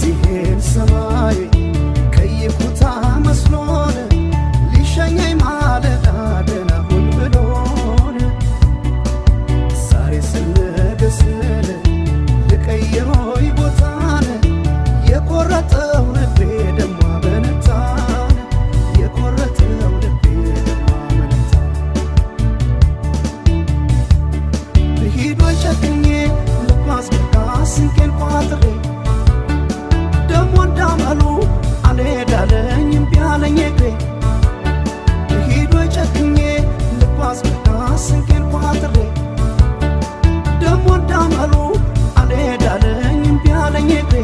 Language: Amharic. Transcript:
የዚህን ሰማይ ከይኩታ መስሎን ሊሸኘኝ ማለዳ ደህና ሁን ብሎን ዛሬ ስነገ ስል ልቀይሮይ ቦታን የቆረጠው ልቤ ደሞ አመነታን የቆረጠው ልቤ ደሞ አመነታን ብሂድ ወይ ጨክኜ ልጓዝ በቃ ስንቄን ቋጥሬ ደሞ እንዳመሉ አልሄዳለኝ እምቢ አለኝ እግሬ ብሂድ ወይ ጨክኜ ልጓዝ በቃ ስንቄን ቋጥሬ ደሞ እንዳመሉ አልሄዳለኝ እምቢ አለኝ እግሬ